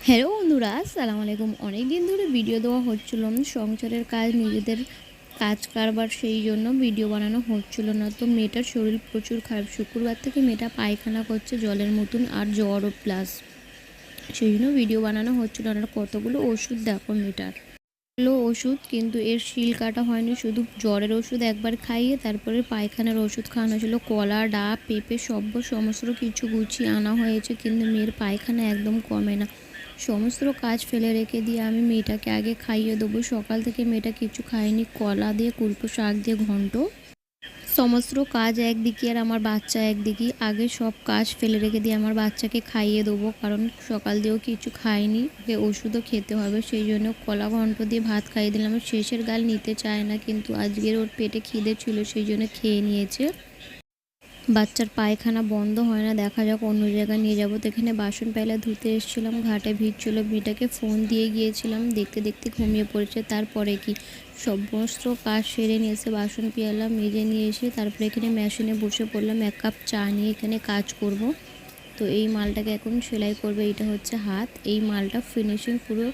Hello বন্ধুরা, আসসালামু আলাইকুম। অনেক দিন ধরে ভিডিও দেওয়া হচ্ছিল না, সংসারের কাজ, নিজেদের কাজ কারবার, সেই জন্য ভিডিও বানানো হচ্ছিল না। তো মেয়েটার শরীর প্রচুর খারাপ, শুক্রবার থেকে মেয়েটা পায়খানা করছে জলের মতন, আর জ্বরও প্লাস, সেই জন্য ভিডিও বানানো হচ্ছিল না। কতগুলো ওষুধ দেখো মেয়েটার, হলো ওষুধ, কিন্তু এর শিল কাটা হয়নি। শুধু জ্বরের ওষুধ একবার খাইয়ে তারপরে পায়খানার ওষুধ খাওয়ানো ছিল। কলা, ডাব, পেঁপে সমস্ত কিছু গুছিয়ে আনা হয়েছে, কিন্তু মেয়ের পায়খানা একদম কমে না। সমস্ত কাজ ফেলে রেখে দিয়ে আমি মেয়েটাকে আগে খাইয়ে দেবো। সকাল থেকে মেয়েটা কিছু খায়নি। কলা দিয়ে, কুলপো শাক দিয়ে ঘন্ট, সমস্ত কাজ একদিকে আর আমার বাচ্চা একদিকে। আগে সব কাজ ফেলে রেখে দিয়ে আমার বাচ্চাকে খাইয়ে দেবো, কারণ সকাল দিয়েও কিছু খায়নি, ওকে ওষুধও খেতে হবে। সেই জন্য কলা ঘন্ট দিয়ে ভাত খাইয়ে দিলাম। শেষের গাল নিতে চায় না, কিন্তু আজকের ওর পেটে খিদে ছিল, সেই জন্য খেয়ে নিয়েছে। বাচ্চার পায়খানা বন্ধ হয় না, দেখা যাক অন্য জায়গায় নিয়ে যাবো। তো এখানে বাসন পেলা ধুতে এসেছিলাম, ঘাটে ভিড় ছিল, মেয়েটাকে ফোন দিয়ে গিয়েছিলাম, দেখতে দেখতে ঘুমিয়ে পড়েছে। তারপরে কি সমস্ত কাজ সেরে নিয়ে এসে বাসন পেয়ালা মেজে নিয়ে এসে তারপরে এখানে মেশিনে বসে পড়লাম। 1 কাপ চা নিয়ে এখানে কাজ করব। তো এই মালটাকে এখন সেলাই করবে। এটা হচ্ছে হাত। এই মালটা ফিনিশিং পুরো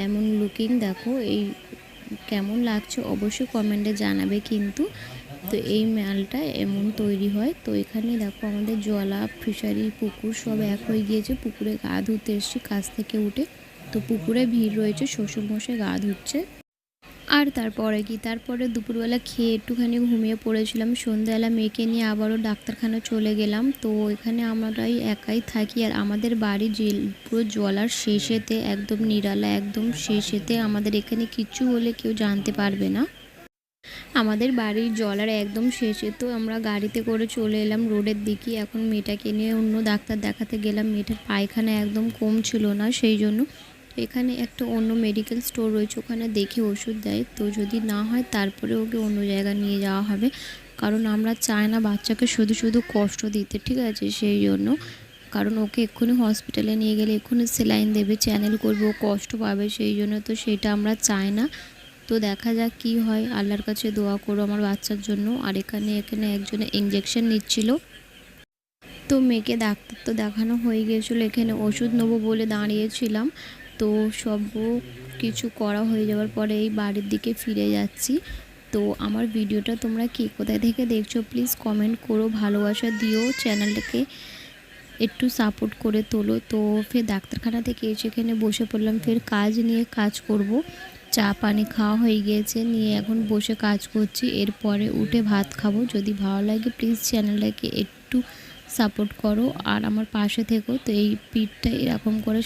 এমন লুকিং দেখো, এই কেমন লাগছে অবশ্যই কমেন্টে জানাবে কিন্তু। তো এই মালটা এমন তৈরি হয়। তো এখানে দেখো আমাদের জলা, ফিশারি, পুকুর সব এক হয়ে গিয়েছে। পুকুরে গা ধুতে এসেছি কাজ থেকে উঠে। তো পুকুরে ভিড় রয়েছে, শ্বশুরমশাই গা ধুচ্ছে। আর তারপরে দুপুরবেলা খেয়ে একটুখানি ঘুমিয়ে পড়েছিলাম। সন্ধ্যাবেলা মেয়েকে নিয়ে আবারও ডাক্তারখানা চলে গেলাম। তো এখানে আমরাই একাই থাকি, আর আমাদের বাড়ি পুরো জলার শেষেতে, একদম নিরালা, একদম শেষেতে। আমাদের এখানে কিছু হলে কেউ জানতে পারবে না। আমাদের বাড়ির জলার একদম শেষে। তো আমরা গাড়িতে করে চলে এলাম রোডের দিকে। এখন মেয়েটাকে নিয়ে অন্য ডাক্তার দেখাতে গেলাম। মেয়েটার পায়খানা একদম কম ছিল না, সেই জন্য এখানে একটা অন্য মেডিকেল স্টোর রয়েছে, ওখানে দেখে ওষুধ দেয়। তো যদি না হয় তারপরে ওকে অন্য জায়গায় নিয়ে যাওয়া হবে, কারণ আমরা চাই না বাচ্চাকে শুধু শুধু কষ্ট দিতে, ঠিক আছে? সেই জন্য, কারণ ওকে এক্ষুনি হসপিটালে নিয়ে গেলে এক্ষুনি সেলাইন দেবে, চ্যানেল করবে, ও কষ্ট পাবে, সেই জন্য তো সেটা আমরা চাই না। তো দেখা যাক কি হয়, আল্লাহর কাছে দোয়া করো আমার বাচ্চার জন্য। আর এখানে একজনে ইঞ্জেকশন নিচ্ছিল। তো মেয়েকে ডাক্তার তো দেখানো হয়ে গিয়েছিলো, এখানে ওষুধ নেবো বলে দাঁড়িয়েছিলাম। তো সব কিছু করা হয়ে যাওয়ার পরে এই বাড়ির দিকে ফিরে যাচ্ছি। তো আমার ভিডিওটা তোমরা কে কোথায় থেকে দেখছো প্লিজ কমেন্ট করো, ভালোবাসা দিও, চ্যানেলটাকে একটু সাপোর্ট করে তোলো। তো ফের ডাক্তারখানা থেকে এসে এখানে বসে পড়লাম, ফের কাজ নিয়ে কাজ করব। চা পানি খাওয়া হয়ে গিয়েছে, নিয়ে এখন বসে কাজ করছি। এরপরে উঠে ভাত খাবো। যদি ভালো লাগে প্লিজ চ্যানেলটাকে একটু সাপোর্ট করো আর আমার পাশে থেকো। তো এই পিঠটা এরকম করে